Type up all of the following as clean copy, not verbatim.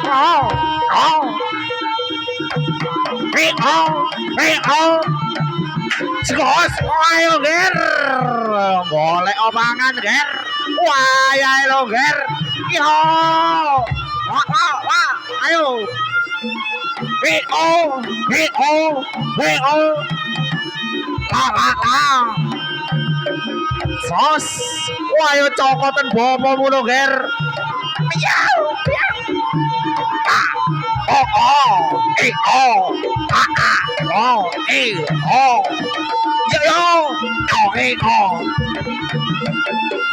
Oh, oh. Oh. Jos, ayo ger. Boleh omongan ger. Wah, ayo ger. Yo. Wah, ayo. Oh. La. Sos. Wah, ayo cokotan bobo mulu ger. Miau.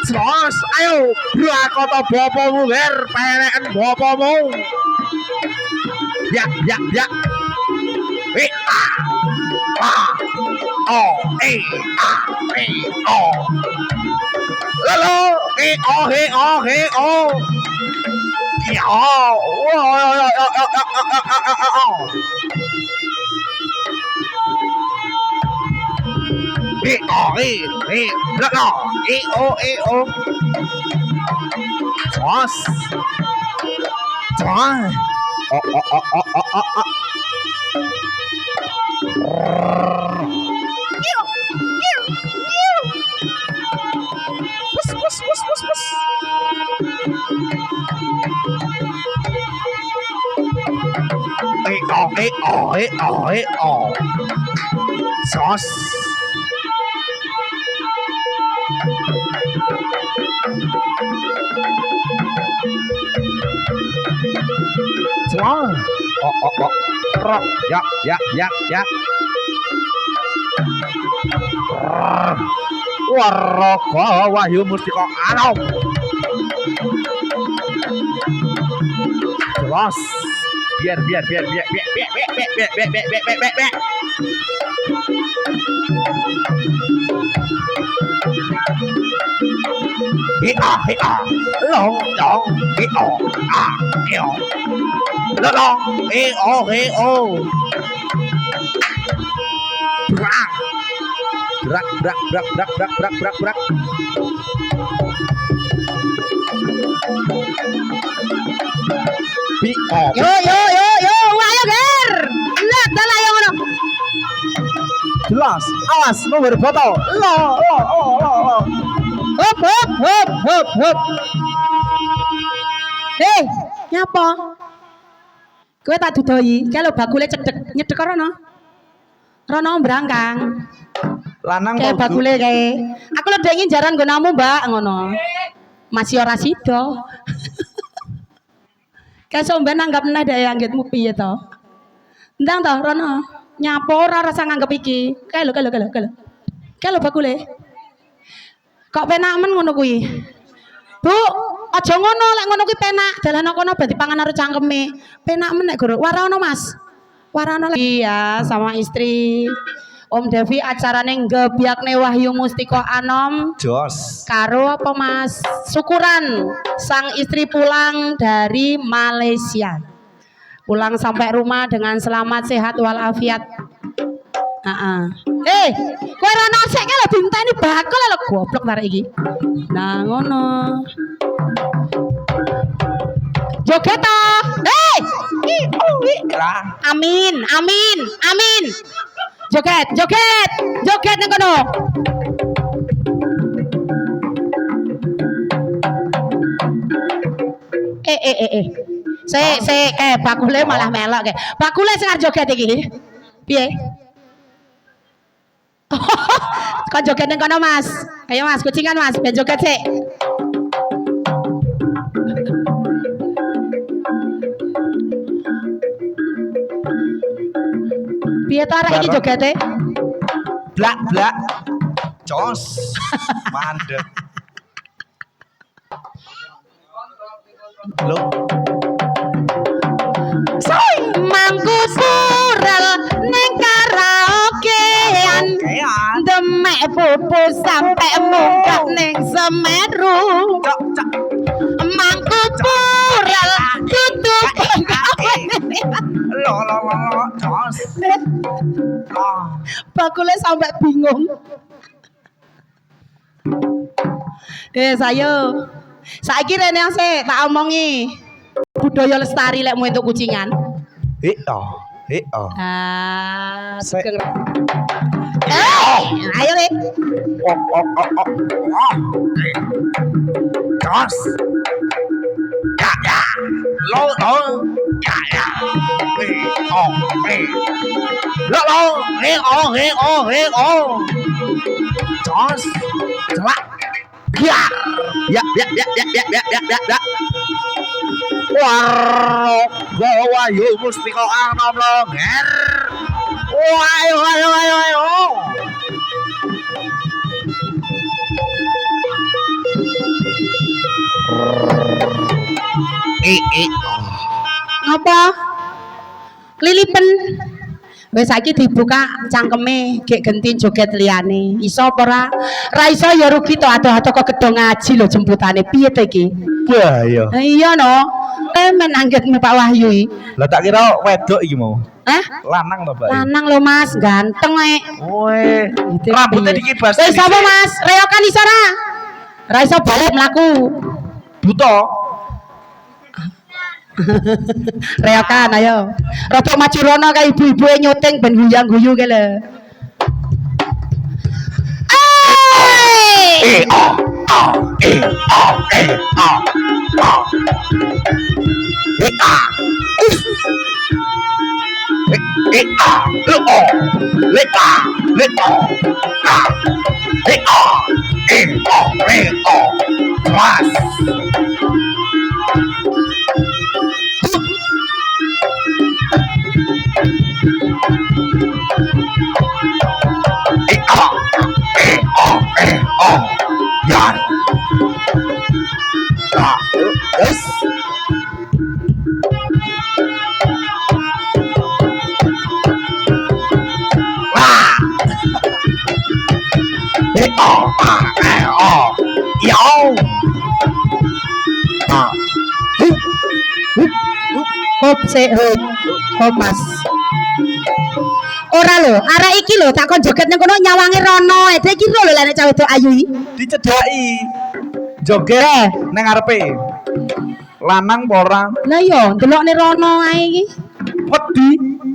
Sos, ayo, brakota bopomu ger, peleken bopomu. Ya. Lalu, Sos. Ya. Waraga Wahyu Mustika Anom. Jelas. Biar. Long. Brak. Yo, ayo ger. Lihat dalah yang ngono. Jelas, awas mau berbotol. Lo. Hop. Hei, nyapa? Kowe tak dudoi, kalau bakule cedek, nyedek rono. Rono brangkang. Lanang kayak bakule kayak. Aku lho ingin jaran nggonamu, Mbak, ngono. Masih ora sida. Kayak somben anggap meneh dhewe anggitmu piye to? Ndang to, rono. Nyapa ora rasa nganggep iki. Kae lho. Kae lho bakule. Kok penak men ngono kuwi? Bu, aja ngono, lek ngono kuwi penak. Dalan kono berarti pangan karo cangkeme. Penak men nek guru. Warana Mas. Warana iya sama istri. Om Devi acarane ngebyakne Wahyu Mustika Anom. Jos. Karo apa Mas? Syukuran sang istri pulang dari Malaysia. Pulang sampai rumah dengan selamat, sehat walafiat. Kowe ora nosek lho dinteni bakul lho goblok tarik iki. Nah ngono. Joget to. Amin. Joget nang kono. Sik kayak bakule malah melok kayak. Bakule sing arep joget iki. Piye? Kok joget nang kono Mas? Ayo Mas, kucingan Mas, ben joget sik. Piye to arek iki jogete? Blak. Jos. Mandek. Lo. Soy mangku sural neng karaokean. Demek pupu sampai muka neng Semeru. Mangku sural tutup Lo. Jos. Bakule sampai bingung. Sayo Saiki rene sik tak omongi. Budaya lestari lekmu entuk kucingan. Ah, sugeng. Ayo Le. Jos. Ya. Lo. Ya. Lo. Jos. Celak. Ya. Wayo mesti kok anom longer. Ayo. Ngapa? Kelilipen. Wis saiki dibuka cangkeme gek genti joget liyane. Iso apa ora? Ra iso ya rugi to ado-ado kok gedho ngaji lho jemputane. Piye to iki? Bahaya. Iya no. Men anggetmu Pak Wahyu iki. Lah tak kira wedok iki mau. Hah? Lanang to, Pak? Lanang lho Mas, ganteng nek. Weh, rambutnya dikibas. Wis sapa Mas? Reokan iso ra? Ra iso balik mlaku. Buta. Reokan ayo. Rada maju rono kae ibu-ibu nyuting ben guyang-guyu ke lho. Hop Mas. Ora lho, arek iki lho tak kon joget ning kono nyawangi rono. Dek iki lho lek cah wedok ayu iki. Dicedhaki. Joget nang ngarepe. Lanang apa ora? Lah iya, ndelokne rono ae iki.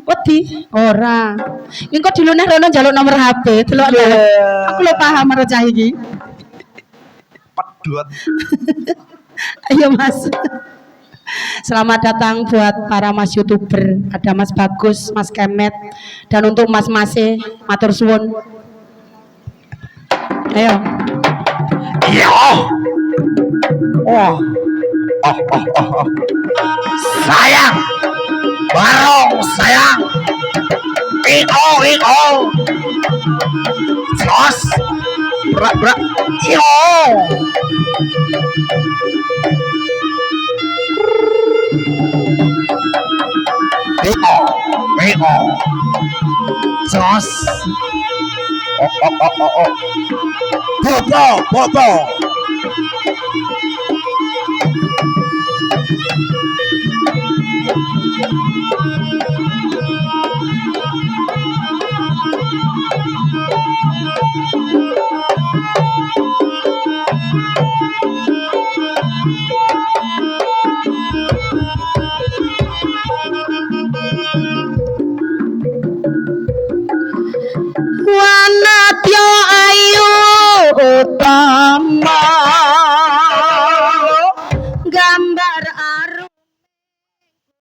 Wedi. Ora. Engko diluneh rono njaluk nomor HP, delok. Aku lho paham karo cah iki. Pedot. Ayo Mas. Selamat datang buat para Mas YouTuber. Ada Mas Bagus, Mas Kemet, dan untuk Mas Mase, matur suwun. Ayo. Iya. Sayang. Barong sayang. Iko. Jos. Brak. Yo. Iko. Jos. Bobo.